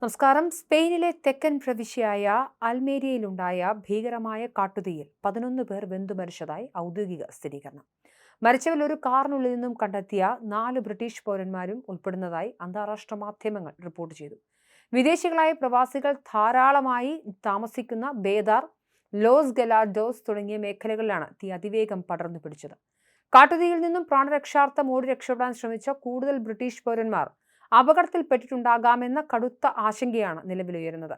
നമസ്കാരം. സ്പെയിനിലെ തെക്കൻ പ്രവിശ്യയായ അൽമേരിയയിലുണ്ടായ ഭീകരമായ കാട്ടുതീയിൽ 11 പേർ വെന്തുമരിച്ചതായി ഔദ്യോഗിക സ്ഥിരീകരണം. മരിച്ചവരിൽ ഒരു കാറിനുള്ളിൽ നിന്നും കണ്ടെത്തിയ 4 ബ്രിട്ടീഷ് പൗരന്മാരും ഉൾപ്പെടുന്നതായി അന്താരാഷ്ട്ര മാധ്യമങ്ങൾ റിപ്പോർട്ട് ചെയ്തു. വിദേശികളായ പ്രവാസികൾ ധാരാളമായി താമസിക്കുന്ന ബേദാർ, ലോസ് ഗലാഡോസ് തുടങ്ങിയ മേഖലകളിലാണ് തീ അതിവേഗം പടർന്നു പിടിച്ചത്. കാട്ടുതീയിൽ നിന്നും പ്രാണരക്ഷാർത്ഥം ഓടി രക്ഷപ്പെടാൻ ശ്രമിച്ച കൂടുതൽ ബ്രിട്ടീഷ് പൗരന്മാർ അപകടത്തിൽപ്പെട്ടിട്ടുണ്ടാകാമെന്ന കടുത്ത ആശങ്കയാണ് നിലവിലുയരുന്നത്.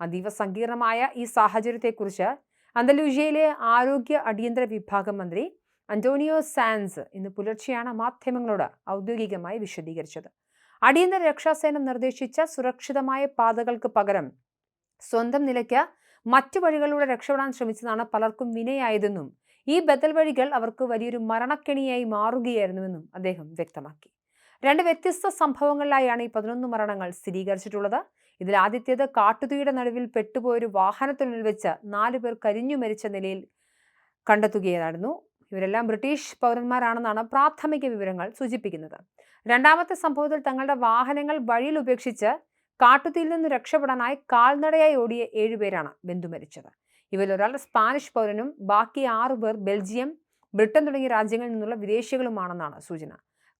അതീവ സങ്കീർണമായ ഈ സാഹചര്യത്തെക്കുറിച്ച് അന്തലൂഷ്യയിലെ ആരോഗ്യ അടിയന്തര വിഭാഗം മന്ത്രി അന്റോണിയോ സാൻസ് ഇന്ന് പുലർച്ചെയാണ് മാധ്യമങ്ങളോട് ഔദ്യോഗികമായി വിശദീകരിച്ചത്. അടിയന്തര രക്ഷാസേന നിർദ്ദേശിച്ച സുരക്ഷിതമായ പാതകൾക്ക് പകരം സ്വന്തം നിലയ്ക്ക് മറ്റു വഴികളിലൂടെ രക്ഷപ്പെടാൻ ശ്രമിച്ചതാണ് പലർക്കും വിനയായതെന്നും ഈ ബദൽ വഴികൾ അവർക്ക് വലിയൊരു മരണക്കെണിയായി മാറുകയായിരുന്നുവെന്നും അദ്ദേഹം വ്യക്തമാക്കി. 2 വ്യത്യസ്ത സംഭവങ്ങളിലായാണ് ഈ 11 മരണങ്ങൾ സ്ഥിരീകരിച്ചിട്ടുള്ളത്. ഇതിൽ ആദ്യത്തേത് കാട്ടുതീയുടെ നടുവിൽ പെട്ടുപോയൊരു വാഹനത്തിനുള്ളിൽ വെച്ച് 4 പേർ കരിഞ്ഞു മരിച്ച നിലയിൽ കണ്ടെത്തുകയായിരുന്നു. ഇവരെല്ലാം ബ്രിട്ടീഷ് പൗരന്മാരാണെന്നാണ് പ്രാഥമിക വിവരങ്ങൾ സൂചിപ്പിക്കുന്നത്. രണ്ടാമത്തെ സംഭവത്തിൽ തങ്ങളുടെ വാഹനങ്ങൾ വഴിയിൽ ഉപേക്ഷിച്ച് കാട്ടുതീയിൽ നിന്ന് രക്ഷപ്പെടാനായി കാൽനടയായി ഓടിയ 7 പേരാണ് വെന്തുമരിച്ചത്. ഇവരിൽ ഒരാൾ സ്പാനിഷ് പൗരനും ബാക്കി 6 പേർ ബെൽജിയം, ബ്രിട്ടൻ തുടങ്ങിയ രാജ്യങ്ങളിൽ നിന്നുള്ള വിദേശികളുമാണെന്നാണ് സൂചന.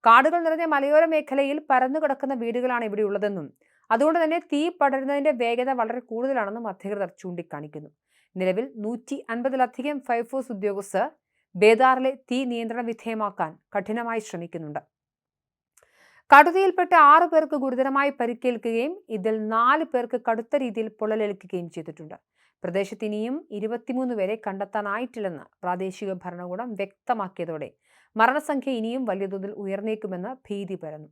കാടുകൾ നിറഞ്ഞ മലയോര മേഖലയിൽ പരന്നുകിടക്കുന്ന വീടുകളാണ് ഇവിടെയുള്ളതെന്നും അതുകൊണ്ട് തന്നെ തീ പടരുന്നതിന്റെ വേഗത വളരെ കൂടുതലാണെന്നും അധികൃതർ ചൂണ്ടിക്കാണിക്കുന്നു. നിലവിൽ 150-ലധികം ഫയർഫോഴ്സ് ഉദ്യോഗസ്ഥർ ബേദാറിലെ തീ നിയന്ത്രണ വിധേയമാക്കാൻ കഠിനമായി ശ്രമിക്കുന്നുണ്ട്. കാട്ടുതീയിൽപ്പെട്ട 6 പേർക്ക് ഗുരുതരമായി പരിക്കേൽക്കുകയും ഇതിൽ 4 പേർക്ക് കടുത്ത രീതിയിൽ പൊള്ളലേൽക്കുകയും ചെയ്തിട്ടുണ്ട്. പ്രദേശത്ത് ഇനിയും 23 പേരെ കണ്ടെത്താനായിട്ടില്ലെന്ന് പ്രാദേശിക ഭരണകൂടം വ്യക്തമാക്കിയതോടെ മരണസംഖ്യ ഇനിയും വലിയ തോതിൽ ഉയർന്നേക്കുമെന്ന് ഭീതി പരന്നു.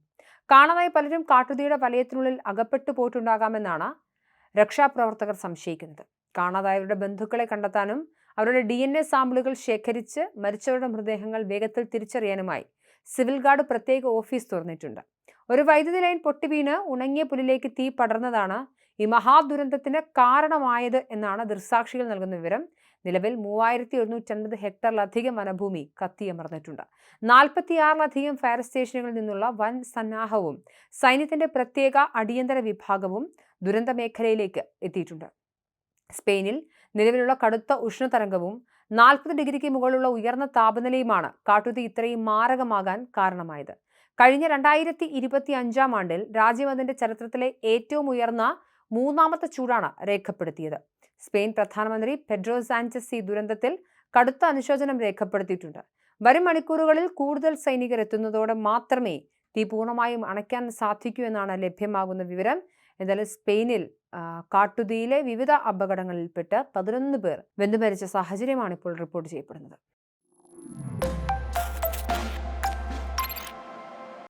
കാണാതായ പലരും കാട്ടുതീയുടെ വലയത്തിനുള്ളിൽ അകപ്പെട്ടു പോയിട്ടുണ്ടാകാമെന്നാണ് രക്ഷാപ്രവർത്തകർ സംശയിക്കുന്നത്. കാണാതായവരുടെ ബന്ധുക്കളെ കണ്ടെത്താനും അവരുടെ DNA സാമ്പിളുകൾ ശേഖരിച്ച് മരിച്ചവരുടെ മൃതദേഹങ്ങൾ വേഗത്തിൽ തിരിച്ചറിയാനുമായി സിവിൽ ഗാർഡ് പ്രത്യേക ഓഫീസ് തുറന്നിട്ടുണ്ട്. ഒരു വൈദ്യുതി ലൈൻ പൊട്ടിവീണ് ഉണങ്ങിയ പുല്ലിലേക്ക് തീ പടർന്നതാണ് ഈ മഹാദുരന്തത്തിന് കാരണമായത് എന്നാണ് ദൃക്സാക്ഷികൾ നൽകുന്ന വിവരം. നിലവിൽ 3150 ഹെക്ടറിലധികം വനഭൂമി കത്തിയമർന്നിട്ടുണ്ട്. 46-ലധികം ഫയർ സ്റ്റേഷനുകളിൽ നിന്നുള്ള വൻ സന്നാഹവും സൈന്യത്തിന്റെ പ്രത്യേക അടിയന്തര വിഭാഗവും ദുരന്ത മേഖലയിലേക്ക് എത്തിയിട്ടുണ്ട്. സ്പെയിനിൽ നിലവിലുള്ള കടുത്ത ഉഷ്ണതരംഗവും 40 ഡിഗ്രിക്ക് മുകളിലുള്ള ഉയർന്ന താപനിലയുമാണ് കാട്ടുതീ ഇത്രയും മാരകമാകാൻ കാരണമായത്. കഴിഞ്ഞ 2025 ആണ്ടിൽ രാജ്യം അതിന്റെ ചരിത്രത്തിലെ ഏറ്റവും ഉയർന്ന 3ാമത്തെ ചൂടാണ് രേഖപ്പെടുത്തിയത്. സ്പെയിൻ പ്രധാനമന്ത്രി പെഡ്രോ സാഞ്ചസ് ഈ ദുരന്തത്തിൽ കടുത്ത അനുശോചനം രേഖപ്പെടുത്തിയിട്ടുണ്ട്. വരും മണിക്കൂറുകളിൽ കൂടുതൽ സൈനികർ എത്തുന്നതോടെ മാത്രമേ തീ പൂർണ്ണമായും അണയ്ക്കാൻ സാധിക്കൂ എന്നാണ് ലഭ്യമാകുന്ന വിവരം. എന്തായാലും സ്പെയിനിൽ കാട്ടുതീയിലെ വിവിധ അപകടങ്ങളിൽപ്പെട്ട് 11 പേർ വെന്തുമരിച്ച സാഹചര്യമാണ് ഇപ്പോൾ റിപ്പോർട്ട് ചെയ്യപ്പെടുന്നത്.